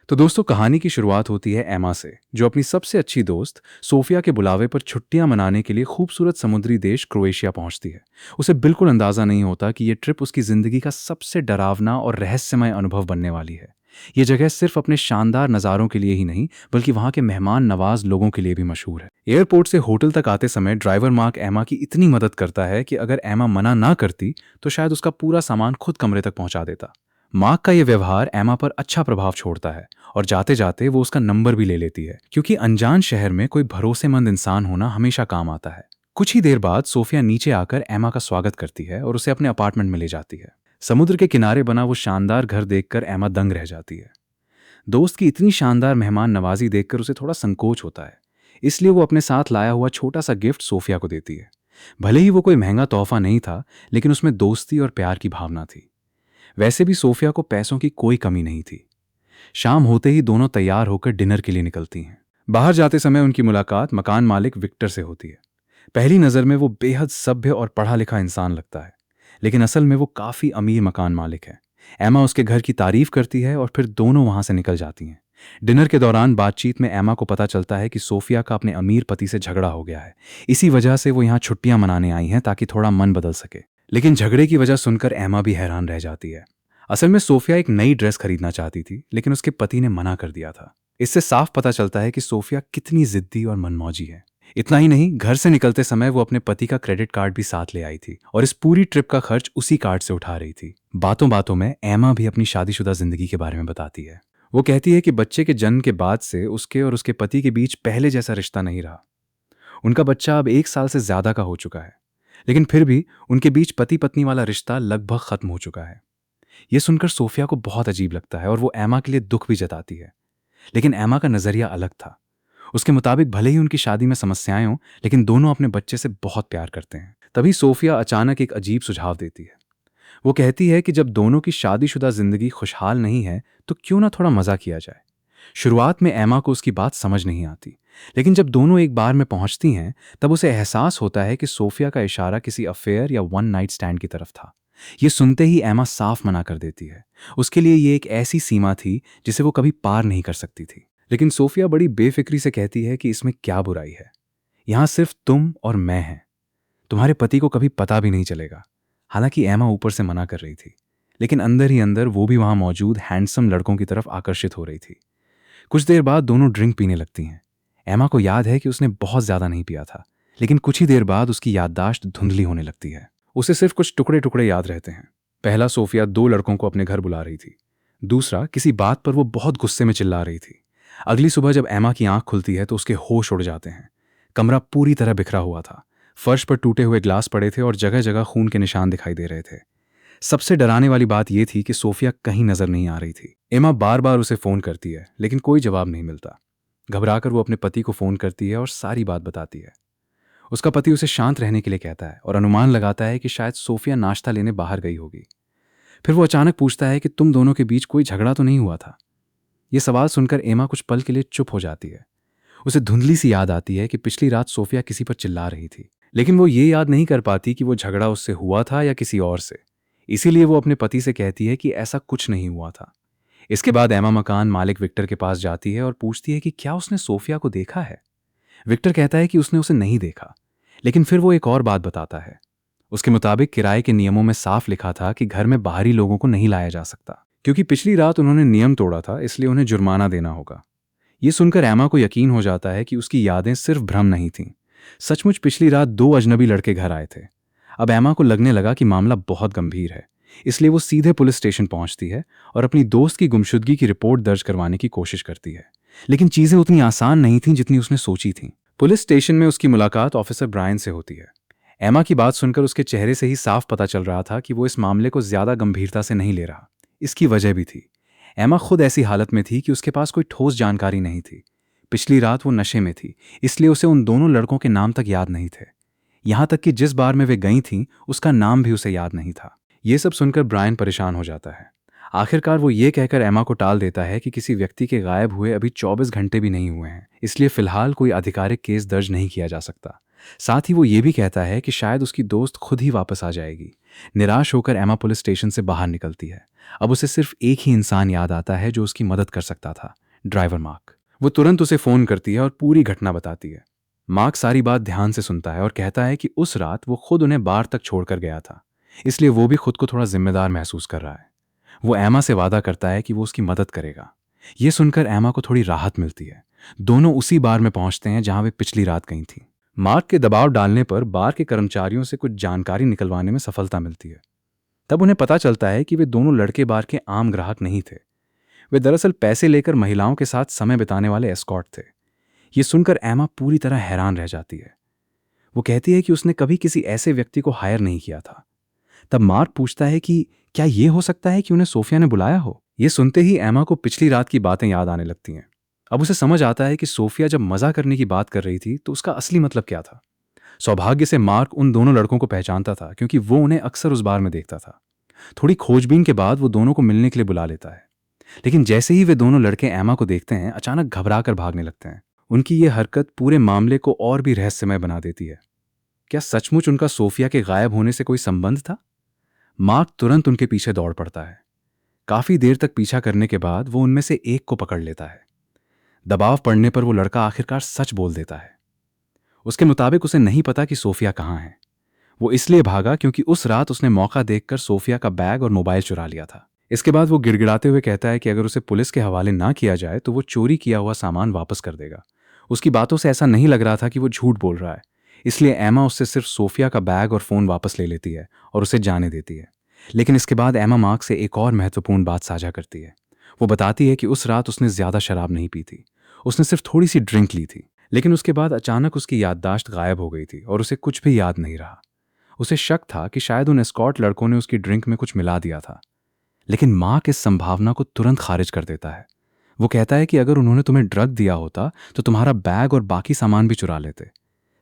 तो दोस्तों कहानी की शुरुआत होती है एमा से, जो अपनी सबसे अच्छी दोस्त सोफिया के बुलावे पर छुट्टियां मनाने के लिए खूबसूरत समुद्री देश क्रोएशिया पहुंचती है। उसे बिल्कुल अंदाजा नहीं होता कि ये ट्रिप उसकी जिंदगी का सबसे डरावना और रहस्यमय अनुभव बनने वाली है। ये जगह सिर्फ अपने शानदार नज़ारों के लिए ही नहीं, बल्कि वहाँ के मेहमान नवाज लोगों के लिए भी मशहूर है। एयरपोर्ट से होटल तक आते समय ड्राइवर मार्क एमा की इतनी मदद करता है कि अगर एमा मना ना करती तो शायद उसका पूरा सामान खुद कमरे तक पहुंचा देता। मार्क का ये व्यवहार एमा पर अच्छा प्रभाव छोड़ता है और जाते जाते वो उसका नंबर भी ले लेती है, क्योंकि अनजान शहर में कोई भरोसेमंद इंसान होना हमेशा काम आता है। कुछ ही देर बाद सोफिया नीचे आकर एमा का स्वागत करती है और उसे अपने अपार्टमेंट में ले जाती है। समुद्र के किनारे बना वो शानदार घर देखकर एमा दंग रह जाती है। दोस्त की इतनी शानदार मेहमान नवाजी देखकर उसे थोड़ा संकोच होता है, इसलिए वो अपने साथ लाया हुआ छोटा सा गिफ्ट सोफिया को देती है। भले ही वो कोई महंगा तोहफा नहीं था, लेकिन उसमें दोस्ती और प्यार की भावना थी। वैसे भी सोफिया को पैसों की कोई कमी नहीं थी। शाम होते ही दोनों तैयार होकर डिनर के लिए निकलती हैं। बाहर जाते समय उनकी मुलाकात मकान मालिक विक्टर से होती है। पहली नज़र में वो बेहद सभ्य और पढ़ा लिखा इंसान लगता है, लेकिन असल में वो काफ़ी अमीर मकान मालिक है। एमा उसके घर की तारीफ करती है और फिर दोनों वहाँ से निकल जाती हैं। डिनर के दौरान बातचीत में एमा को पता चलता है कि सोफिया का अपने अमीर पति से झगड़ा हो गया है। इसी वजह से वो यहाँ छुट्टियां मनाने आई हैं ताकि थोड़ा मन बदल सके। लेकिन झगड़े की वजह सुनकर एमा भी हैरान रह जाती है। असल में सोफिया एक नई ड्रेस खरीदना चाहती थी, लेकिन उसके पति ने मना कर दिया था। इससे साफ पता चलता है कि सोफिया कितनी जिद्दी और मनमौजी है। इतना ही नहीं, घर से निकलते समय वो अपने पति का क्रेडिट कार्ड भी साथ ले आई थी और इस पूरी ट्रिप का खर्च उसी कार्ड से उठा रही थी। बातों बातों में एमा भी अपनी शादीशुदा जिंदगी के बारे में बताती है। वो कहती है कि बच्चे के जन्म के बाद से उसके और उसके पति के बीच पहले जैसा रिश्ता नहीं रहा। उनका बच्चा अब 1 साल से ज्यादा का हो चुका है, लेकिन फिर भी उनके बीच पति पत्नी वाला रिश्ता लगभग खत्म हो चुका है। ये सुनकर सोफिया को बहुत अजीब लगता है और वो एमा के लिए दुख भी जताती है। लेकिन एमा का नजरिया अलग था। उसके मुताबिक भले ही उनकी शादी में समस्याएं हों, लेकिन दोनों अपने बच्चे से बहुत प्यार करते हैं। तभी सोफिया अचानक एक अजीब सुझाव देती है। वो कहती है कि जब दोनों की शादीशुदा जिंदगी खुशहाल नहीं है, तो क्यों ना थोड़ा मजा किया जाए। शुरुआत में एमा को उसकी बात समझ नहीं आती, लेकिन जब दोनों एक बार में पहुंचती हैं, तब उसे एहसास होता है कि सोफिया का इशारा किसी अफेयर या वन नाइट स्टैंड की तरफ था। ये सुनते ही एमा साफ मना कर देती है। उसके लिए ये एक ऐसी सीमा थी जिसे वो कभी पार नहीं कर सकती थी। लेकिन सोफिया बड़ी बेफिक्री से कहती है कि इसमें क्या बुराई है। यहाँ सिर्फ तुम और मैं हैं। तुम्हारे पति को कभी पता भी नहीं चलेगा। हालांकि एमा ऊपर से मना कर रही थी, लेकिन अंदर ही अंदर वो भी वहां मौजूद हैंडसम लड़कों की तरफ आकर्षित हो रही थी। कुछ देर बाद दोनों ड्रिंक पीने लगती हैं। एमा को याद है कि उसने बहुत ज्यादा नहीं पिया था, लेकिन कुछ ही देर बाद उसकी याददाश्त धुंधली होने लगती है। उसे सिर्फ कुछ टुकड़े टुकड़े याद रहते हैं। पहला, सोफिया 2 लड़कों को अपने घर बुला रही थी। दूसरा, किसी बात पर वो बहुत गुस्से में चिल्ला रही थी। अगली सुबह जब एमा की आंख खुलती है तो उसके होश उड़ जाते हैं। कमरा पूरी तरह बिखरा हुआ था। फर्श पर टूटे हुए ग्लास पड़े थे और जगह जगह खून के निशान दिखाई दे रहे थे। सबसे डराने वाली बात यह थी कि सोफिया कहीं नजर नहीं आ रही थी। एमा बार बार उसे फोन करती है, लेकिन कोई जवाब नहीं मिलता। घबराकर वो अपने पति को फोन करती है और सारी बात बताती है। उसका पति उसे शांत रहने के लिए कहता है और अनुमान लगाता है कि शायद सोफिया नाश्ता लेने बाहर गई होगी। फिर वो अचानक पूछता है कि तुम दोनों के बीच कोई झगड़ा तो नहीं हुआ था। ये सवाल सुनकर एमा कुछ पल के लिए चुप हो जाती है। उसे धुंधली सी याद आती है कि पिछली रात सोफिया किसी पर चिल्ला रही थी, लेकिन वो ये याद नहीं कर पाती कि वो झगड़ा उससे हुआ था या किसी और से। इसीलिए वो अपने पति से कहती है कि ऐसा कुछ नहीं हुआ था। इसके बाद एमा मकान मालिक विक्टर के पास जाती है और पूछती है कि क्या उसने सोफिया को देखा है। विक्टर कहता है कि उसने उसे नहीं देखा, लेकिन फिर वो एक और बात बताता है। उसके मुताबिक किराए के नियमों में साफ लिखा था कि घर में बाहरी लोगों को नहीं लाया जा सकता। क्योंकि पिछली रात उन्होंने नियम तोड़ा था, इसलिए उन्हें जुर्माना देना होगा। ये सुनकर एमा को यकीन हो जाता है कि उसकी यादें सिर्फ भ्रम नहीं थीं। सचमुच पिछली रात 2 अजनबी लड़के घर आए थे। अब एमा को लगने लगा कि मामला बहुत गंभीर है, इसलिए वो सीधे पुलिस स्टेशन पहुंचती है और अपनी दोस्त की गुमशुदगी की रिपोर्ट दर्ज करवाने की कोशिश करती है। लेकिन चीजें उतनी आसान नहीं थीं जितनी उसने सोची थीं। पुलिस स्टेशन में उसकी मुलाकात ऑफिसर ब्रायन से होती है। एमा की बात सुनकर उसके चेहरे से ही साफ पता चल रहा था कि वो इस मामले को ज्यादा गंभीरता से नहीं ले रहा। इसकी वजह भी थी। एमा खुद ऐसी हालत में थी कि उसके पास कोई ठोस जानकारी नहीं थी। पिछली रात वो नशे में थी, इसलिए उसे उन दोनों लड़कों के नाम तक याद नहीं थे। यहां तक कि जिस बार में वे गई थीं, उसका नाम भी उसे याद नहीं था। ये सब सुनकर ब्रायन परेशान हो जाता है। आखिरकार वो ये कहकर एमा को टाल देता है कि किसी व्यक्ति के गायब हुए अभी 24 घंटे भी नहीं हुए हैं, इसलिए फिलहाल कोई आधिकारिक केस दर्ज नहीं किया जा सकता। साथ ही वो ये भी कहता है कि शायद उसकी दोस्त खुद ही वापस आ जाएगी। निराश होकर एमा पुलिस स्टेशन से बाहर निकलती है। अब उसे सिर्फ एक ही इंसान याद आता है जो उसकी मदद कर सकता था, ड्राइवर मार्क। वो तुरंत उसे फोन करती है और पूरी घटना बताती है। मार्क सारी बात ध्यान से सुनता है और कहता है कि उस रात वो खुद उन्हें बार तक छोड़कर गया था, इसलिए वो भी खुद को थोड़ा जिम्मेदार महसूस कर रहा है। वो एमा से वादा करता है कि वो उसकी मदद करेगा। ये सुनकर एमा को थोड़ी राहत मिलती है। दोनों उसी बार में पहुंचते हैं जहां वे पिछली रात गई थी। मार्क के दबाव डालने पर बार के कर्मचारियों से कुछ जानकारी निकलवाने में सफलता मिलती है। तब उन्हें पता चलता है कि वे दोनों लड़के बार के आम ग्राहक नहीं थे। वे दरअसल पैसे लेकर महिलाओं के साथ समय बिताने वाले एस्कॉर्ट थे। ये सुनकर एमा पूरी तरह हैरान रह जाती है। वो कहती है कि उसने कभी किसी ऐसे व्यक्ति को हायर नहीं किया था। तब मार्क पूछता है कि क्या ये हो सकता है कि उन्हें सोफिया ने बुलाया हो। ये सुनते ही एमा को पिछली रात की बातें याद आने लगती हैं। अब उसे समझ आता है कि सोफिया जब मजा करने की बात कर रही थी तो उसका असली मतलब क्या था। सौभाग्य से मार्क उन दोनों लड़कों को पहचानता था, क्योंकि वो उन्हें अक्सर उस बार में देखता था। थोड़ी खोजबीन के बाद वो दोनों को मिलने के लिए बुला लेता है। लेकिन जैसे ही वे दोनों लड़के एमा को देखते हैं, अचानक घबरा कर भागने लगते हैं। उनकी ये हरकत पूरे मामले को और भी रहस्यमय बना देती है। क्या सचमुच उनका सोफिया के गायब होने से कोई संबंध था? मार्क तुरंत उनके पीछे दौड़ पड़ता है। काफी देर तक पीछा करने के बाद वो उनमें से एक को पकड़ लेता है। दबाव पड़ने पर वो लड़का आखिरकार सच बोल देता है। उसके मुताबिक उसे नहीं पता कि सोफिया कहाँ है। वो इसलिए भागा क्योंकि उस रात उसने मौका देखकर सोफिया का बैग और मोबाइल चुरा लिया था। इसके बाद वो गिड़गिड़ाते हुए कहता है कि अगर उसे पुलिस के हवाले ना किया जाए तो वो चोरी किया हुआ सामान वापस कर देगा। उसकी बातों से ऐसा नहीं लग रहा था कि वो झूठ बोल रहा है, इसलिए एमा उससे सिर्फ सोफिया का बैग और फोन वापस ले लेती है और उसे जाने देती है। लेकिन इसके बाद एमा मार्क से एक और महत्वपूर्ण बात साझा करती है। वो बताती है कि उस रात उसने ज्यादा शराब नहीं पी थी, उसने सिर्फ थोड़ी सी ड्रिंक ली थी। लेकिन उसके बाद अचानक उसकी याददाश्त गायब हो गई थी और उसे कुछ भी याद नहीं रहा। उसे शक था कि शायद उन एस्कॉर्ट लड़कों ने उसकी ड्रिंक में कुछ मिला दिया था। लेकिन मार्क इस संभावना को तुरंत खारिज कर देता है। वो कहता है कि अगर उन्होंने तुम्हें ड्रग दिया होता तो तुम्हारा बैग और बाकी सामान भी चुरा लेते,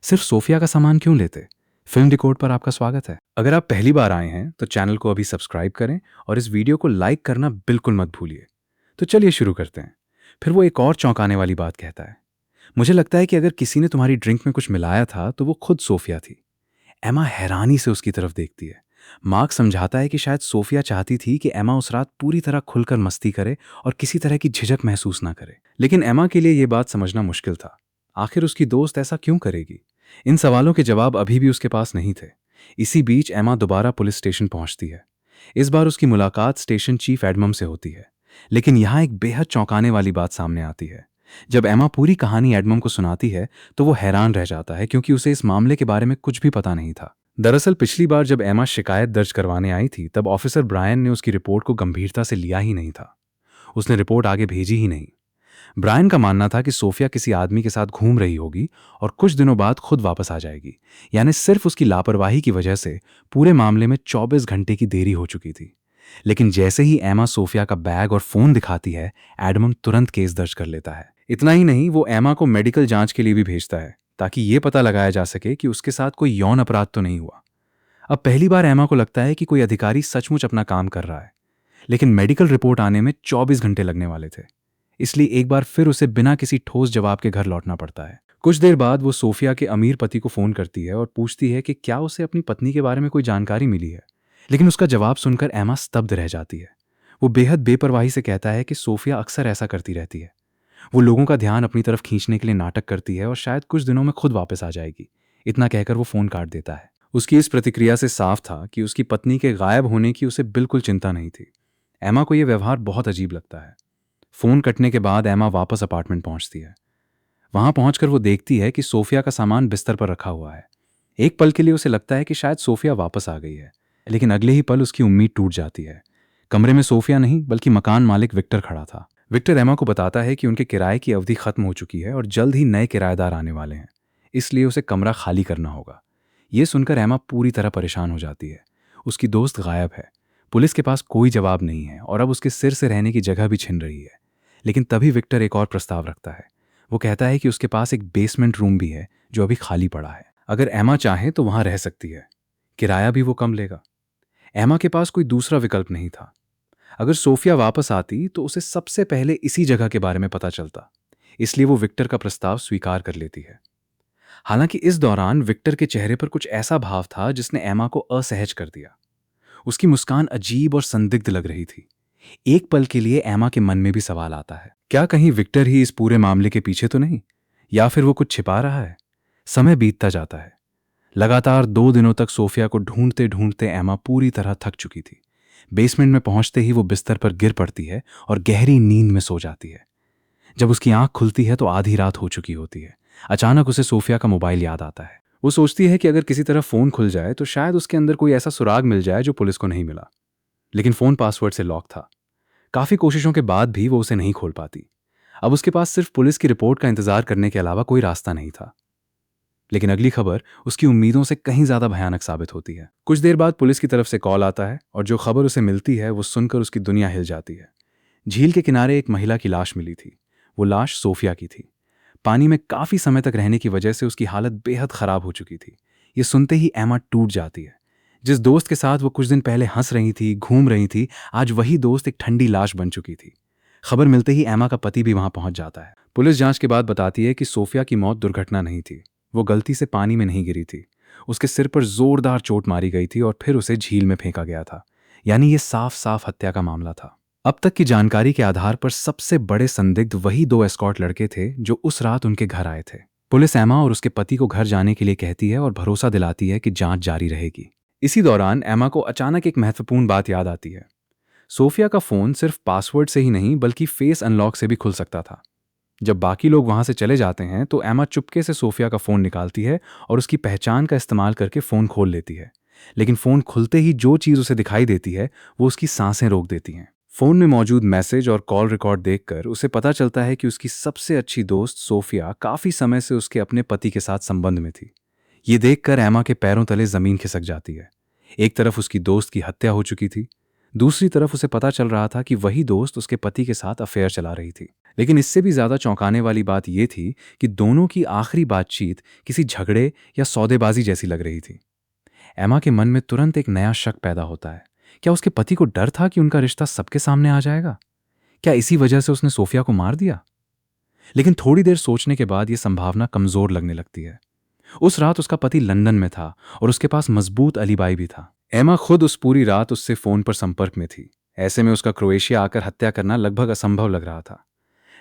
सिर्फ सोफिया का सामान क्यों लेते। फिल्म डिकोड पर आपका स्वागत है। अगर आप पहली बार आए हैं तो चैनल को अभी सब्सक्राइब करें और इस वीडियो को लाइक करना बिल्कुल मत भूलिए। तो चलिए शुरू करते हैं। फिर वो एक और चौंकाने वाली बात कहता है। मुझे लगता है कि अगर किसी ने तुम्हारी ड्रिंक में कुछ मिलाया था तो वो खुद सोफिया थी। एमा हैरानी से उसकी तरफ देखती है। मार्क समझाता है कि शायद सोफिया चाहती थी कि एमा उस रात पूरी तरह खुलकर मस्ती करे और किसी तरह की झिझक महसूस ना करे। लेकिन एमा के लिए यह बात समझना मुश्किल था। आखिर उसकी दोस्त ऐसा क्यों करेगी? इन सवालों के जवाब अभी भी उसके पास नहीं थे। इसी बीच एमा दोबारा पुलिस स्टेशन पहुंचती है। इस बार उसकी मुलाकात स्टेशन चीफ एडमम से होती है। लेकिन यहाँ एक बेहद चौंकाने वाली बात सामने आती है। जब एमा पूरी कहानी एडमम को सुनाती है तो वो हैरान रह जाता है, क्योंकि उसे इस मामले के बारे में कुछ भी पता नहीं था। दरअसल पिछली बार जब एमा शिकायत दर्ज करवाने आई थी तब ऑफिसर ब्रायन ने उसकी रिपोर्ट को गंभीरता से लिया ही नहीं था। उसने रिपोर्ट आगे भेजी ही नहीं। ब्रायन का मानना था कि सोफिया किसी आदमी के साथ घूम रही होगी और कुछ दिनों बाद खुद वापस आ जाएगी। यानी सिर्फ उसकी लापरवाही की वजह से पूरे मामले में 24 घंटे की देरी हो चुकी थी। लेकिन जैसे ही एमा सोफिया का बैग और फोन दिखाती है, एडमम तुरंत केस दर्ज कर लेता है। इतना ही नहीं, वो एमा को मेडिकल जांच के लिए भी भेजता है ताकि ये पता लगाया जा सके कि उसके साथ कोई यौन अपराध तो नहीं हुआ। अब पहली बार एमा को लगता है कि कोई अधिकारी सचमुच अपना काम कर रहा है। लेकिन मेडिकल रिपोर्ट आने में 24 घंटे लगने वाले थे, इसलिए एक बार फिर उसे बिना किसी ठोस जवाब के घर लौटना पड़ता है। कुछ देर बाद वो सोफिया के अमीर पति को फोन करती है और पूछती है कि क्या उसे अपनी पत्नी के बारे में कोई जानकारी मिली है। लेकिन उसका जवाब सुनकर एमा स्तब्ध रह जाती है। वो बेहद बेपरवाही से कहता है कि सोफिया अक्सर ऐसा करती रहती है। वो लोगों का ध्यान अपनी तरफ खींचने के लिए नाटक करती है और शायद कुछ दिनों में खुद वापस आ जाएगी। इतना कहकर वो फोन काट देता है। उसकी इस प्रतिक्रिया से साफ था कि उसकी पत्नी के गायब होने की उसे बिल्कुल चिंता नहीं थी। एमा को यह व्यवहार बहुत अजीब लगता है। फोन कटने के बाद एमा वापस अपार्टमेंट पहुंचती है। वहां पहुंचकर वो देखती है कि सोफिया का सामान बिस्तर पर रखा हुआ है। एक पल के लिए उसे लगता है कि शायद सोफिया वापस आ गई है, लेकिन अगले ही पल उसकी उम्मीद टूट जाती है। कमरे में सोफिया नहीं बल्कि मकान मालिक विक्टर खड़ा था। विक्टर एमा को बताता है कि उनके किराए की अवधि खत्म हो चुकी है और जल्द ही नए किराएदार आने वाले हैं, इसलिए उसे कमरा खाली करना होगा। ये सुनकर एमा पूरी तरह परेशान हो जाती है। उसकी दोस्त गायब है, पुलिस के पास कोई जवाब नहीं है और अब उसके सिर से रहने की जगह भी छिन रही है। लेकिन तभी विक्टर एक और प्रस्ताव रखता है। वो कहता है कि उसके पास एक बेसमेंट रूम भी है जो अभी खाली पड़ा है। अगर एमा चाहे तो वहां रह सकती है, किराया भी वो कम लेगा। एमा के पास कोई दूसरा विकल्प नहीं था। अगर सोफिया वापस आती तो उसे सबसे पहले इसी जगह के बारे में पता चलता, इसलिए वो विक्टर का प्रस्ताव स्वीकार कर लेती है। हालांकि इस दौरान विक्टर के चेहरे पर कुछ ऐसा भाव था जिसने एमा को असहज कर दिया। उसकी मुस्कान अजीब और संदिग्ध लग रही थी। एक पल के लिए एमा के मन में भी सवाल आता है, क्या कहीं विक्टर ही इस पूरे मामले के पीछे तो नहीं, या फिर वो कुछ छिपा रहा है। समय बीतता जाता है। लगातार 2 दिनों तक सोफिया को ढूंढते ढूंढते एमा पूरी तरह थक चुकी थी। बेसमेंट में पहुंचते ही वो बिस्तर पर गिर पड़ती है और गहरी नींद में सो जाती है। जब उसकी आंख खुलती है तो आधी रात हो चुकी होती है। अचानक उसे सोफिया का मोबाइल याद आता है। वो सोचती है कि अगर किसी तरह फोन खुल जाए तो शायद उसके अंदर कोई ऐसा सुराग मिल जाए जो पुलिस को नहीं मिला। लेकिन फोन पासवर्ड से लॉक था। काफी कोशिशों के बाद भी वो उसे नहीं खोल पाती। अब उसके पास सिर्फ पुलिस की रिपोर्ट का इंतजार करने के अलावा कोई रास्ता नहीं था। लेकिन अगली खबर उसकी उम्मीदों से कहीं ज्यादा भयानक साबित होती है। कुछ देर बाद पुलिस की तरफ से कॉल आता है और जो खबर उसे मिलती है वो सुनकर उसकी दुनिया हिल जाती है। झील के किनारे एक महिला की लाश मिली थी। वो लाश सोफिया की थी। पानी में काफी समय तक रहने की वजह से उसकी हालत बेहद खराब हो चुकी थी। ये सुनते ही एमा टूट जाती है। जिस दोस्त के साथ वो कुछ दिन पहले हंस रही थी, घूम रही थी, आज वही दोस्त एक ठंडी लाश बन चुकी थी। खबर मिलते ही एमा का पति भी वहां पहुंच जाता है। पुलिस जांच के बाद बताती है कि सोफिया की मौत दुर्घटना नहीं थी। वो गलती से पानी में नहीं गिरी थी। उसके सिर पर जोरदार चोट मारी गई थी और फिर उसे झील में फेंका गया था। यानी ये साफ साफ हत्या का मामला था। अब तक की जानकारी के आधार पर सबसे बड़े संदिग्ध वही 2 एस्कॉर्ट लड़के थे जो उस रात उनके घर आए थे। पुलिस एमा और उसके पति को घर जाने के लिए कहती है और भरोसा दिलाती है कि जांच जारी रहेगी। इसी दौरान एमा को अचानक एक महत्वपूर्ण बात याद आती है। सोफिया का फोन सिर्फ पासवर्ड से ही नहीं बल्कि फेस अनलॉक से भी खुल सकता था। जब बाकी लोग वहां से चले जाते हैं तो एमा चुपके से सोफिया का फोन निकालती है और उसकी पहचान का इस्तेमाल करके फोन खोल लेती है। लेकिन फोन खुलते ही जो चीज उसे दिखाई देती है वो उसकी सांसें रोक देती हैं। फोन में मौजूद मैसेज और कॉल रिकॉर्ड देखकर उसे पता चलता है कि उसकी सबसे अच्छी दोस्त सोफिया काफी समय से उसके अपने पति के साथ संबंध में थी। ये देखकर एमा के पैरों तले जमीन खिसक जाती है। एक तरफ उसकी दोस्त की हत्या हो चुकी थी, दूसरी तरफ उसे पता चल रहा था कि वही दोस्त उसके पति के साथ अफेयर चला रही थी। लेकिन इससे भी ज्यादा चौंकाने वाली बात यह थी कि दोनों की आखिरी बातचीत किसी झगड़े या सौदेबाजी जैसी लग रही थी। एमा के मन में तुरंत एक नया शक पैदा होता है। क्या उसके पति को डर था कि उनका रिश्ता सबके सामने आ जाएगा? क्या इसी वजह से उसने सोफिया को मार दिया? लेकिन थोड़ी देर सोचने के बाद यह संभावना कमजोर लगने लगती है। उस रात उसका पति लंदन में था और उसके पास मजबूत अलीबाई भी था। एमा खुद उस पूरी रात उससे फोन पर संपर्क में थी। ऐसे में उसका क्रोएशिया आकर हत्या करना लगभग असंभव लग रहा था।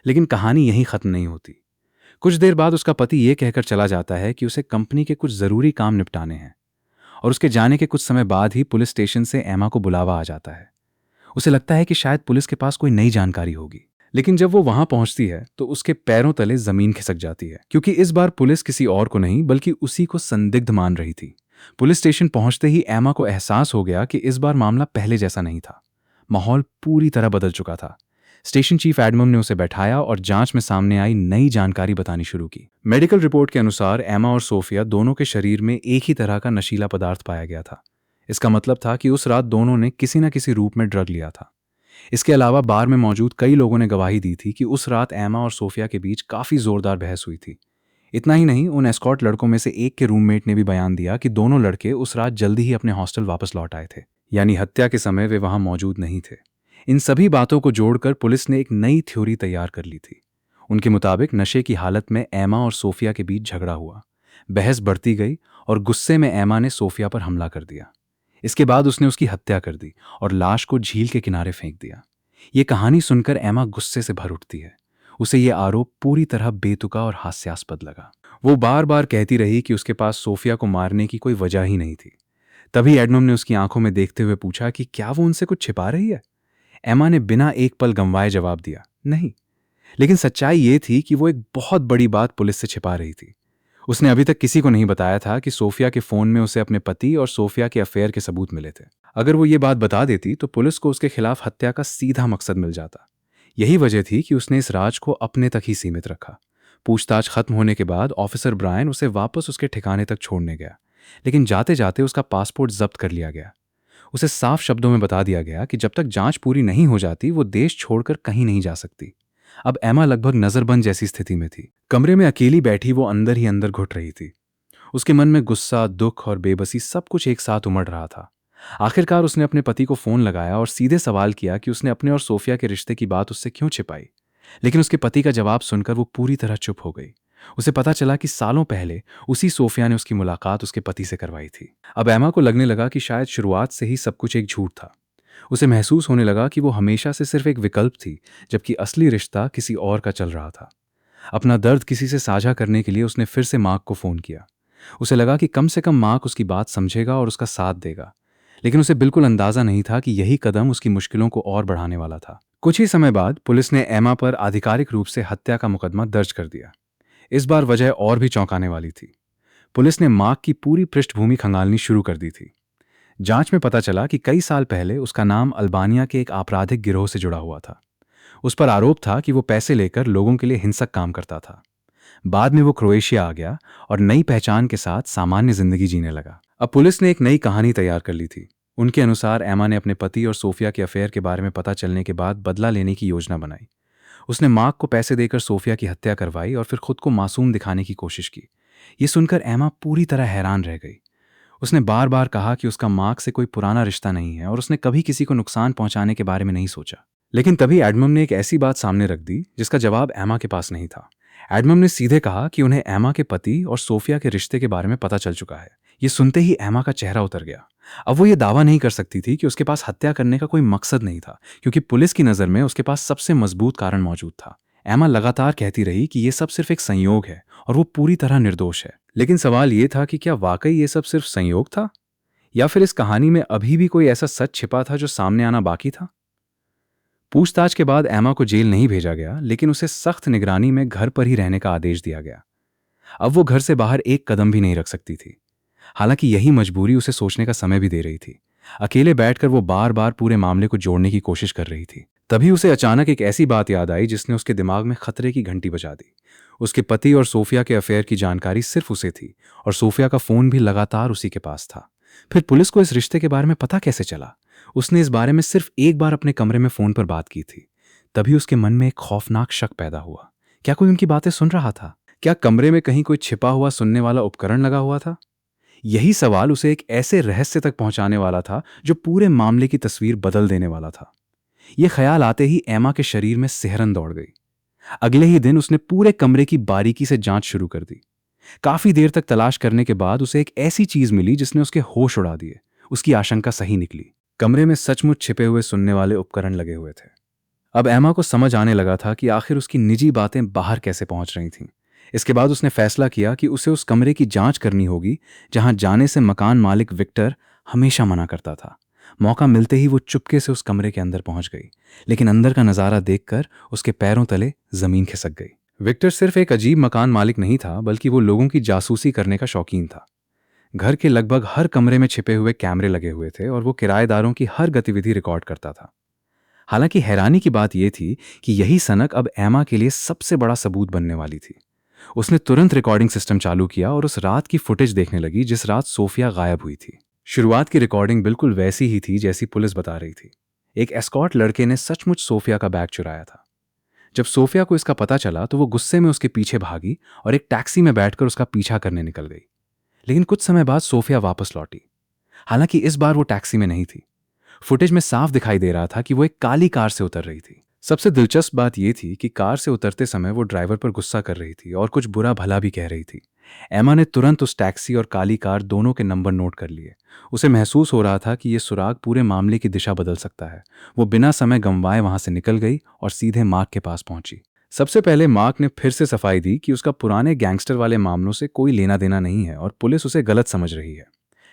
लेकिन कहानी यहीं खत्म नहीं होती। कुछ देर बाद उसका पति यह कहकर चला जाता है कि उसे कंपनी के कुछ जरूरी काम निपटाने हैं और उसके जाने के कुछ समय बाद ही पुलिस स्टेशन से एमा को बुलावा आ जाता है। उसे लगता है कि शायद पुलिस के पास कोई नई जानकारी होगी। लेकिन जब वो वहां पहुंचती है तो उसके पैरों तले जमीन खिसक जाती है, क्योंकि इस बार पुलिस किसी और को नहीं बल्कि उसी को संदिग्ध मान रही थी। पुलिस स्टेशन पहुंचते ही एमा को एहसास हो गया कि इस बार मामला पहले जैसा नहीं था। माहौल पूरी तरह बदल चुका था। स्टेशन चीफ एडमम ने उसे बैठाया और जांच में सामने आई नई जानकारी बतानी शुरू की। मेडिकल रिपोर्ट के अनुसार एमा और सोफिया दोनों के शरीर में एक ही तरह का नशीला पदार्थ पाया गया था। इसका मतलब था कि उस रात दोनों ने किसी न किसी रूप में ड्रग लिया था। इसके अलावा बार में मौजूद कई लोगों ने गवाही दी थी कि उस रात एमा और सोफिया के बीच काफी जोरदार बहस हुई थी। इतना ही नहीं, उन एस्कॉर्ट लड़कों में से एक के रूममेट ने भी बयान दिया कि दोनों लड़के उस रात जल्दी ही अपने हॉस्टल वापस लौट आए थे, यानी हत्या के समय वे वहां मौजूद नहीं थे। इन सभी बातों को जोड़कर पुलिस ने एक नई थ्योरी तैयार कर ली थी। उनके मुताबिक नशे की हालत में एमा और सोफिया के बीच झगड़ा हुआ। बहस बढ़ती गई और गुस्से में एमा ने सोफिया पर हमला कर दिया। इसके बाद उसने उसकी हत्या कर दी और लाश को झील के किनारे फेंक दिया। ये कहानी सुनकर एमा गुस्से से भर उठती है। उसे ये आरोप पूरी तरह बेतुका और हास्यास्पद लगा। वो बार बार कहती रही कि उसके पास सोफिया को मारने की कोई वजह ही नहीं थी। तभी एडमम ने उसकी आंखों में देखते हुए पूछा कि क्या वो उनसे कुछ छिपा रही है। एमा ने बिना एक पल गंवाए जवाब दिया, नहीं। लेकिन सच्चाई ये थी कि वो एक बहुत बड़ी बात पुलिस से छिपा रही थी। उसने अभी तक किसी को नहीं बताया था कि सोफिया के फोन में उसे अपने पति और सोफिया के अफेयर के सबूत मिले थे। अगर वो ये बात बता देती तो पुलिस को उसके खिलाफ हत्या का सीधा मकसद मिल जाता। यही वजह थी कि उसने इस राज को अपने तक ही सीमित रखा। पूछताछ खत्म होने के बाद ऑफिसर ब्रायन उसे वापस उसके ठिकाने तक छोड़ने गया, लेकिन जाते जाते उसका पासपोर्ट जब्त कर लिया गया। उसे साफ शब्दों में बता दिया गया कि जब तक जांच पूरी नहीं हो जाती वो देश छोड़कर कहीं नहीं जा सकती। अब एमा लगभग नजरबंद जैसी स्थिति में थी। कमरे में अकेली बैठी वो अंदर ही अंदर घुट रही थी। उसके मन में गुस्सा, दुख और बेबसी सब कुछ एक साथ उमड़ रहा था। आखिरकार उसने अपने पति को फोन लगाया और सीधे सवाल किया कि उसने अपने और सोफिया के रिश्ते की बात उससे क्यों छिपाई। लेकिन उसके पति का जवाब सुनकर वो पूरी तरह चुप हो गई। उसे पता चला कि सालों पहले उसी सोफिया ने उसकी मुलाकात उसके पति से करवाई थी। अब एमा को लगने लगा कि शायद शुरुआत से ही सब कुछ एक झूठ था। उसे महसूस होने लगा कि वो हमेशा से सिर्फ एक विकल्प थी, जबकि असली रिश्ता किसी और का चल रहा था। अपना दर्द किसी से साझा करने के लिए उसने फिर से मार्क को फ़ोन किया। उसे लगा कि कम से कम मार्क उसकी बात समझेगा और उसका साथ देगा। लेकिन उसे बिल्कुल अंदाज़ा नहीं था कि यही कदम उसकी मुश्किलों को और बढ़ाने वाला था। कुछ ही समय बाद पुलिस ने एमा पर आधिकारिक रूप से हत्या का मुकदमा दर्ज कर दिया। इस बार वजह और भी चौंकाने वाली थी। पुलिस ने मार्क की पूरी पृष्ठभूमि खंगालनी शुरू कर दी थी। जांच में पता चला कि कई साल पहले उसका नाम अल्बानिया के एक आपराधिक गिरोह से जुड़ा हुआ था। उस पर आरोप था कि वो पैसे लेकर लोगों के लिए हिंसक काम करता था। बाद में वो क्रोएशिया आ गया और नई पहचान के साथ सामान्य जिंदगी जीने लगा। अब पुलिस ने एक नई कहानी तैयार कर ली थी। उनके अनुसार एमा ने अपने पति और सोफिया के अफेयर के बारे में पता चलने के बाद बदला लेने की योजना बनाई। उसने मार्क को पैसे देकर सोफिया की हत्या करवाई और फिर खुद को मासूम दिखाने की कोशिश की। ये सुनकर एमा पूरी तरह हैरान रह गई। उसने बार बार कहा कि उसका मार्क से कोई पुराना रिश्ता नहीं है और उसने कभी किसी को नुकसान पहुंचाने के बारे में नहीं सोचा। लेकिन तभी एडमम ने एक ऐसी बात सामने रख दी जिसका जवाब एमा के पास नहीं था। एडमम ने सीधे कहा कि उन्हें एमा के पति और सोफिया के रिश्ते के बारे में पता चल चुका है। ये सुनते ही एमा का चेहरा उतर गया। अब वो ये दावा नहीं कर सकती थी कि उसके पास हत्या करने का कोई मकसद नहीं था, क्योंकि पुलिस की नज़र में उसके पास सबसे मजबूत कारण मौजूद था। एमा लगातार कहती रही कि ये सब सिर्फ एक संयोग है और वो पूरी तरह निर्दोष है। लेकिन सवाल ये था कि क्या वाकई ये सब सिर्फ संयोग था, या फिर इस कहानी में अभी भी कोई ऐसा सच छिपा था जो सामने आना बाकी था। पूछताछ के बाद एमा को जेल नहीं भेजा गया, लेकिन उसे सख्त निगरानी में घर पर ही रहने का आदेश दिया गया। अब वो घर से बाहर एक कदम भी नहीं रख सकती थी। हालांकि यही मजबूरी उसे सोचने का समय भी दे रही थी। अकेले बैठकर वो बार बार पूरे मामले को जोड़ने की कोशिश कर रही थी। तभी उसे अचानक एक ऐसी बात याद आई जिसने उसके दिमाग में खतरे की घंटी बजा दी। उसके पति और सोफिया के अफेयर की जानकारी सिर्फ उसे थी और सोफिया का फोन भी लगातार उसी के पास था। फिर पुलिस को इस रिश्ते के बारे में पता कैसे चला? उसने इस बारे में सिर्फ एक बार अपने कमरे में फोन पर बात की थी। तभी उसके मन में एक खौफनाक शक पैदा हुआ। क्या कोई उनकी बातें सुन रहा था? क्या कमरे में कहीं कोई छिपा हुआ सुनने वाला उपकरण लगा हुआ था? यही सवाल उसे एक ऐसे रहस्य तक पहुंचाने वाला था जो पूरे मामले की तस्वीर बदल देने वाला था। यह ख्याल आते ही एमा के शरीर में सिहरन दौड़ गई। अगले ही दिन उसने पूरे कमरे की बारीकी से जांच शुरू कर दी। काफी देर तक तलाश करने के बाद उसे एक ऐसी चीज मिली जिसने उसके होश उड़ा दिए। उसकी आशंका सही निकली। कमरे में सचमुच छिपे हुए सुनने वाले उपकरण लगे हुए थे। अब एमा को समझ आने लगा था कि आखिर उसकी निजी बातें बाहर कैसे पहुंच रही थीं। इसके बाद उसने फैसला किया कि उसे उस कमरे की जांच करनी होगी जहां जाने से मकान मालिक विक्टर हमेशा मना करता था। मौका मिलते ही वो चुपके से उस कमरे के अंदर पहुंच गई, लेकिन अंदर का नजारा देखकर उसके पैरों तले जमीन खिसक गई। विक्टर सिर्फ एक अजीब मकान मालिक नहीं था, बल्कि वो लोगों की जासूसी करने का शौकीन था। घर के लगभग हर कमरे में छिपे हुए कैमरे लगे हुए थे और वो किराएदारों की हर गतिविधि रिकॉर्ड करता था। हालांकि हैरानी की बात यह थी कि यही सनक अब एमा के लिए सबसे बड़ा सबूत बनने वाली थी। उसने तुरंत रिकॉर्डिंग सिस्टम चालू किया और उस रात की फुटेज देखने लगी जिस रात सोफिया गायब हुई थी। शुरुआत की रिकॉर्डिंग बिल्कुल वैसी ही थी जैसी पुलिस बता रही थी। एक एस्कॉर्ट लड़के ने सचमुच सोफिया का बैग चुराया था। जब सोफिया को इसका पता चला तो वो गुस्से में उसके पीछे भागी और एक टैक्सी में बैठकर उसका पीछा करने निकल गई। लेकिन कुछ समय बाद सोफिया वापस लौटी। हालांकि इस बार वो टैक्सी में नहीं थी। फुटेज में साफ दिखाई दे रहा था कि वो एक काली कार से उतर रही थी। सबसे दिलचस्प बात यह थी कि कार से उतरते समय वो ड्राइवर पर गुस्सा कर रही थी और कुछ बुरा भला भी कह रही थी। एमा ने तुरंत उस टैक्सी और काली कार दोनों के नंबर नोट कर लिए। उसे महसूस हो रहा था कि ये सुराग पूरे मामले की दिशा बदल सकता है। वो बिना समय गंवाए वहां से निकल गई और सीधे मार्क के पास पहुंची। सबसे पहले मार्क ने फिर से सफाई दी कि उसका पुराने गैंगस्टर वाले मामलों से कोई लेना देना नहीं है और पुलिस उसे गलत समझ रही है।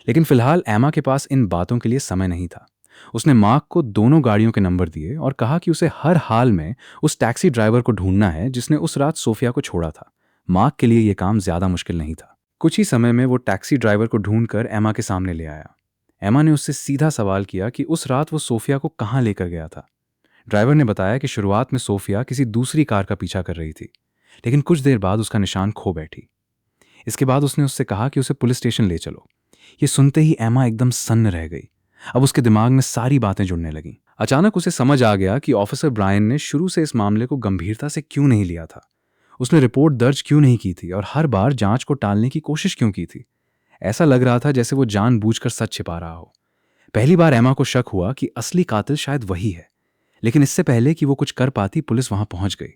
लेकिन फिलहाल एमा के पास इन बातों के लिए समय नहीं था। उसने मार्क को दोनों गाड़ियों के नंबर दिए और कहा कि उसे हर हाल में उस टैक्सी ड्राइवर को ढूंढना है जिसने उस रात सोफिया को छोड़ा था। मार्क के लिए यह काम ज्यादा मुश्किल नहीं था। कुछ ही समय में वो टैक्सी ड्राइवर को ढूंढकर एमा के सामने ले आया। एमा ने उससे सीधा सवाल किया कि उस रात वो सोफिया को कहाँ लेकर गया था। ड्राइवर ने बताया कि शुरुआत में सोफिया किसी दूसरी कार का पीछा कर रही थी, लेकिन कुछ देर बाद उसका निशान खो बैठी। इसके बाद उसने उससे कहा कि उसे पुलिस स्टेशन ले चलो। ये सुनते ही एमा एकदम सन्न रह गई। अब उसके दिमाग में सारी बातें जुड़ने लगीं। अचानक उसे समझ आ गया कि ऑफिसर ब्रायन ने शुरू से इस मामले को गंभीरता से क्यों नहीं लिया था। उसने रिपोर्ट दर्ज क्यों नहीं की थी और हर बार जांच को टालने की कोशिश क्यों की थी। ऐसा लग रहा था जैसे वो जानबूझकर सच छिपा रहा हो। पहली बार एमा को शक हुआ कि असली कातिल शायद वही है, लेकिन इससे पहले कि वो कुछ कर पाती पुलिस वहां पहुंच गई।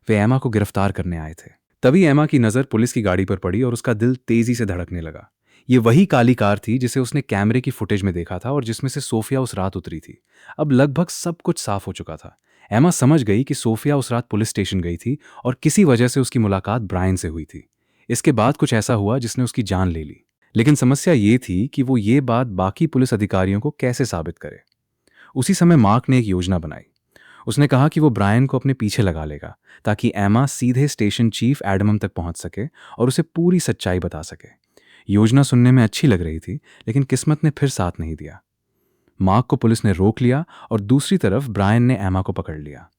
वे एमा को गिरफ्तार करने आए थे। तभी एमा की नज़र पुलिस की गाड़ी पर पड़ी और उसका दिल तेजी से धड़कने लगा। ये वही काली कार थी जिसे उसने कैमरे की फुटेज में देखा था और जिसमें से सोफिया उस रात उतरी थी। अब लगभग सब कुछ साफ हो चुका था। एमा समझ गई कि सोफिया उस रात पुलिस स्टेशन गई थी और किसी वजह से उसकी मुलाकात ब्रायन से हुई थी। इसके बाद कुछ ऐसा हुआ जिसने उसकी जान ले ली। लेकिन समस्या ये थी कि वो ये बात बाकी पुलिस अधिकारियों को कैसे साबित करे। उसी समय मार्क ने एक योजना बनाई। उसने कहा कि वो ब्रायन को अपने पीछे लगा लेगा ताकि एमा सीधे स्टेशन चीफ एडमम तक पहुंच सके और उसे पूरी सच्चाई बता सके। योजना सुनने में अच्छी लग रही थी, लेकिन किस्मत ने फिर साथ नहीं दिया। मार्क को पुलिस ने रोक लिया और दूसरी तरफ ब्रायन ने एमा को पकड़ लिया।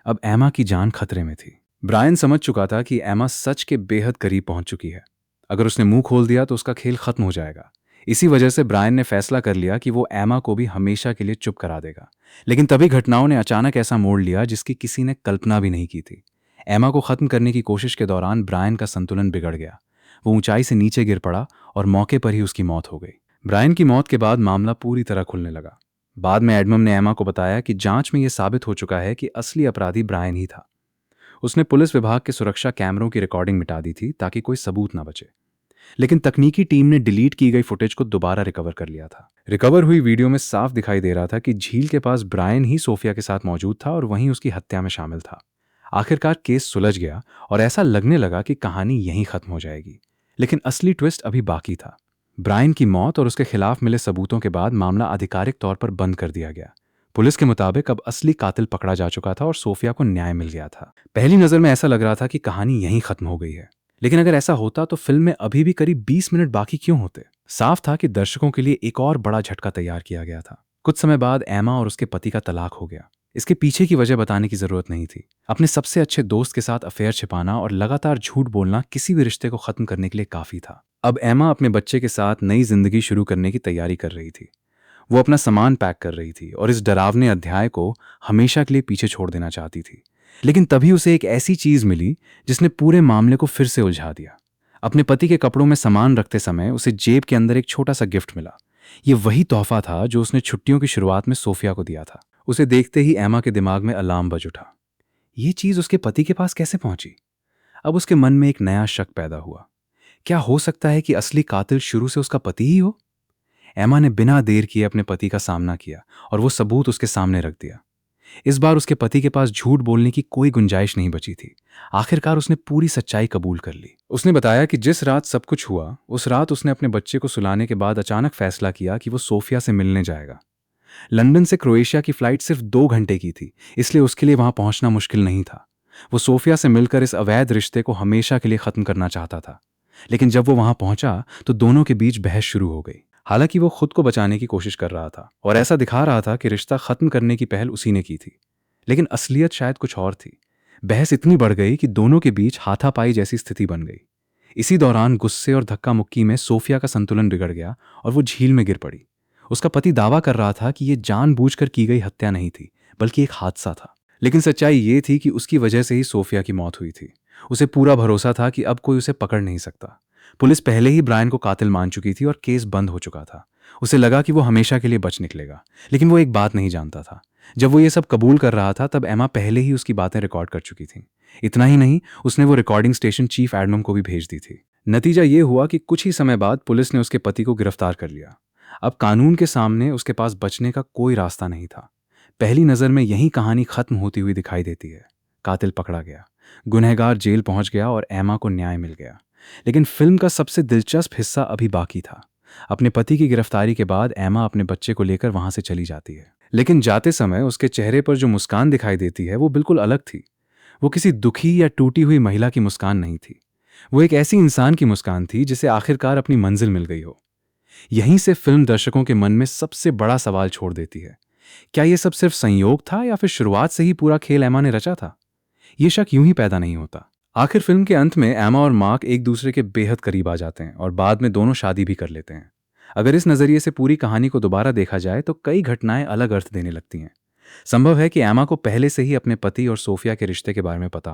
अब एमा की जान खतरे में थी। ब्रायन समझ चुका था कि एमा सच के बेहद करीब पहुंच चुकी है। अगर उसने मुंह खोल दिया तो उसका खेल खत्म हो जाएगा। इसी वजह से ब्रायन ने फैसला कर लिया कि वो एमा को भी हमेशा के लिए चुप करा देगा। लेकिन तभी घटनाओं ने अचानक ऐसा मोड़ लिया जिसकी किसी ने कल्पना भी नहीं की थी। एमा को खत्म करने की कोशिश के दौरान ब्रायन का संतुलन बिगड़ गया। वो ऊंचाई से नीचे गिर पड़ा और मौके पर ही उसकी मौत हो गई। ब्रायन की मौत के बाद मामला पूरी तरह खुलने लगा। बाद में एडमम ने एमा को बताया कि जांच में यह साबित हो चुका है कि असली अपराधी ब्रायन ही था। उसने पुलिस विभाग के सुरक्षा कैमरों की रिकॉर्डिंग मिटा दी थी ताकि कोई सबूत ना बचे। लेकिन तकनीकी टीम ने डिलीट की गई फुटेज को दोबारा रिकवर कर लिया था। रिकवर हुई वीडियो में साफ दिखाई दे रहा था कि झील के पास ब्रायन ही सोफिया के साथ मौजूद था और वहीं उसकी हत्या में शामिल था। आखिरकार केस सुलझ गया और ऐसा लगने लगा कि कहानी यहीं खत्म हो जाएगी। लेकिन असली ट्विस्ट अभी बाकी था। ब्रायन की मौत और उसके खिलाफ मिले सबूतों के बाद मामला आधिकारिक तौर पर बंद कर दिया गया। पुलिस के मुताबिक अब असली कातिल पकड़ा जा चुका था और सोफिया को न्याय मिल गया था। पहली नजर में ऐसा लग रहा था कि कहानी यहीं खत्म हो गई है। लेकिन अगर ऐसा होता तो फिल्म में अभी भी करीब 20 मिनट बाकी क्यों होते? साफ था कि दर्शकों के लिए एक और बड़ा झटका तैयार किया गया था। कुछ समय बाद एमा और उसके पति का तलाक हो गया। इसके पीछे की वजह बताने की जरूरत नहीं थी। अपने सबसे अच्छे दोस्त के साथ अफेयर छिपाना और लगातार झूठ बोलना किसी भी रिश्ते को खत्म करने के लिए काफी था। अब एमा अपने बच्चे के साथ नई जिंदगी शुरू करने की तैयारी कर रही थी। वो अपना सामान पैक कर रही थी और इस डरावने अध्याय को हमेशा के लिए पीछे छोड़ देना चाहती थी। लेकिन तभी उसे एक ऐसी चीज मिली जिसने पूरे मामले को फिर से उलझा दिया। अपने पति के कपड़ों में सामान रखते समय उसे जेब के अंदर एक छोटा सा गिफ्ट मिला। ये वही तोहफा था जो उसने छुट्टियों की शुरुआत में सोफिया को दिया था। उसे देखते ही एमा के दिमाग में अलार्म बज उठा। ये चीज उसके पति के पास कैसे पहुंची? अब उसके मन में एक नया शक पैदा हुआ। क्या हो सकता है कि असली कातिल शुरू से उसका पति ही हो? एमा ने बिना देर किए अपने पति का सामना किया और वो सबूत उसके सामने रख दिया। इस बार उसके पति के पास झूठ बोलने की कोई गुंजाइश नहीं बची थी। आखिरकार उसने पूरी सच्चाई कबूल कर ली। उसने बताया कि जिस रात सब कुछ हुआ उस रात उसने अपने बच्चे को सुलाने के बाद अचानक फैसला किया कि वो सोफिया से मिलने जाएगा। लंदन से क्रोएशिया की फ्लाइट सिर्फ 2 घंटे की थी, इसलिए उसके लिए वहां पहुंचना मुश्किल नहीं था। वो सोफिया से मिलकर इस अवैध रिश्ते को हमेशा के लिए खत्म करना चाहता था। लेकिन जब वो वहां पहुंचा तो दोनों के बीच बहस शुरू हो गई। हालांकि वो खुद को बचाने की कोशिश कर रहा था और ऐसा दिखा रहा था कि रिश्ता खत्म करने की पहल उसी ने की थी। लेकिन असलियत शायद कुछ और थी। बहस इतनी बढ़ गई कि दोनों के बीच हाथापाई जैसी स्थिति बन गई। इसी दौरान गुस्से और धक्का मुक्की में सोफिया का संतुलन बिगड़ गया और वो झील में गिर पड़ी। उसका पति दावा कर रहा था कि ये जानबूझकर की गई हत्या नहीं थी, बल्कि एक हादसा था। लेकिन सच्चाई ये थी कि उसकी वजह से ही सोफिया की मौत हुई थी। उसे पूरा भरोसा था कि अब कोई उसे पकड़ नहीं सकता। पुलिस पहले ही ब्रायन को कातिल मान चुकी थी और केस बंद हो चुका था। उसे लगा कि वो हमेशा के लिए बच निकलेगा। लेकिन वो एक बात नहीं जानता था। जब वो ये सब कबूल कर रहा था तब एमा पहले ही उसकी बातें रिकॉर्ड कर चुकी थी। इतना ही नहीं, उसने वो रिकॉर्डिंग स्टेशन चीफ एडमम को भी भेज दी थी। नतीजा ये हुआ कि कुछ ही समय बाद पुलिस ने उसके पति को गिरफ्तार कर लिया। अब कानून के सामने उसके पास बचने का कोई रास्ता नहीं था। पहली नजर में यही कहानी खत्म होती हुई दिखाई देती है। कातिल पकड़ा गया, गुनहगार जेल पहुंच गया और एमा को न्याय मिल गया। लेकिन फिल्म का सबसे दिलचस्प हिस्सा अभी बाकी था। अपने पति की गिरफ्तारी के बाद एमा अपने बच्चे को लेकर वहां से चली जाती है। लेकिन जाते समय उसके चेहरे पर जो मुस्कान दिखाई देती है वो बिल्कुल अलग थी। वो किसी दुखी या टूटी हुई महिला की मुस्कान नहीं थी। वो एक ऐसी इंसान की मुस्कान थी जिसे आखिरकार अपनी मंजिल मिल गई हो। यहीं से फिल्म दर्शकों के मन में सबसे बड़ा सवाल छोड़ देती है। क्या ये सब सिर्फ संयोग था या फिर शुरुआत से ही पूरा खेल एमा ने रचा था? ये शक यूं ही पैदा नहीं होता। आखिर फिल्म के अंत में एमा और मार्क एक दूसरे के बेहद करीब आ जाते हैं और बाद में दोनों शादी भी कर लेते हैं। अगर इस नजरिए से पूरी कहानी को दोबारा देखा जाए तो कई घटनाएं अलग अर्थ देने लगती हैं। संभव है कि एमा को पहले से ही अपने पति और सोफिया के रिश्ते के बारे में पता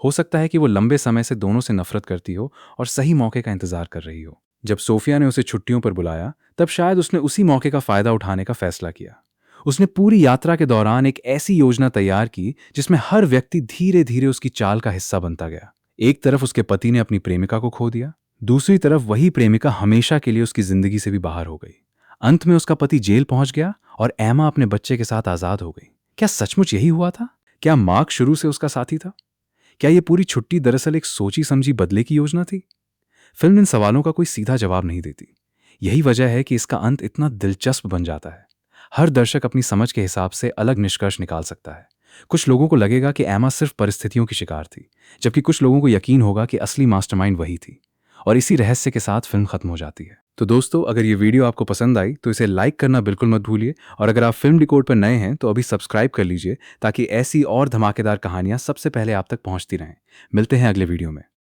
हो सकता है कि वो लंबे समय से दोनों से नफरत करती हो और सही मौके का इंतजार कर रही हो। जब सोफिया ने उसे छुट्टियों पर बुलाया तब शायद उसने उसी मौके का फायदा उठाने का फैसला किया। उसने पूरी यात्रा के दौरान एक ऐसी योजना तैयार की जिसमें हर व्यक्ति धीरे धीरे उसकी चाल का हिस्सा बनता गया। एक तरफ उसके पति ने अपनी प्रेमिका को खो दिया, दूसरी तरफ वही प्रेमिका हमेशा के लिए उसकी जिंदगी से भी बाहर हो गई। अंत में उसका पति जेल पहुंच गया और एमा अपने बच्चे के साथ आजाद हो गई। क्या सचमुच यही हुआ था? क्या मार्क शुरू से उसका साथी था? क्या ये पूरी छुट्टी दरअसल एक सोची समझी बदले की योजना थी? फिल्म इन सवालों का कोई सीधा जवाब नहीं देती। यही वजह है कि इसका अंत इतना दिलचस्प बन जाता है। हर दर्शक अपनी समझ के हिसाब से अलग निष्कर्ष निकाल सकता है। कुछ लोगों को लगेगा कि एमा सिर्फ परिस्थितियों की शिकार थी, जबकि कुछ लोगों को यकीन होगा कि असली मास्टरमाइंड वही थी। और इसी रहस्य के साथ फिल्म खत्म हो जाती है। तो दोस्तों, अगर ये वीडियो आपको पसंद आई तो इसे लाइक करना बिल्कुल मत भूलिए, और अगर आप फिल्म डिकोड पर नए हैं तो अभी सब्सक्राइब कर लीजिए, ताकि ऐसी और धमाकेदार कहानियां सबसे पहले आप तक पहुंचती रहें। मिलते हैं अगले वीडियो में।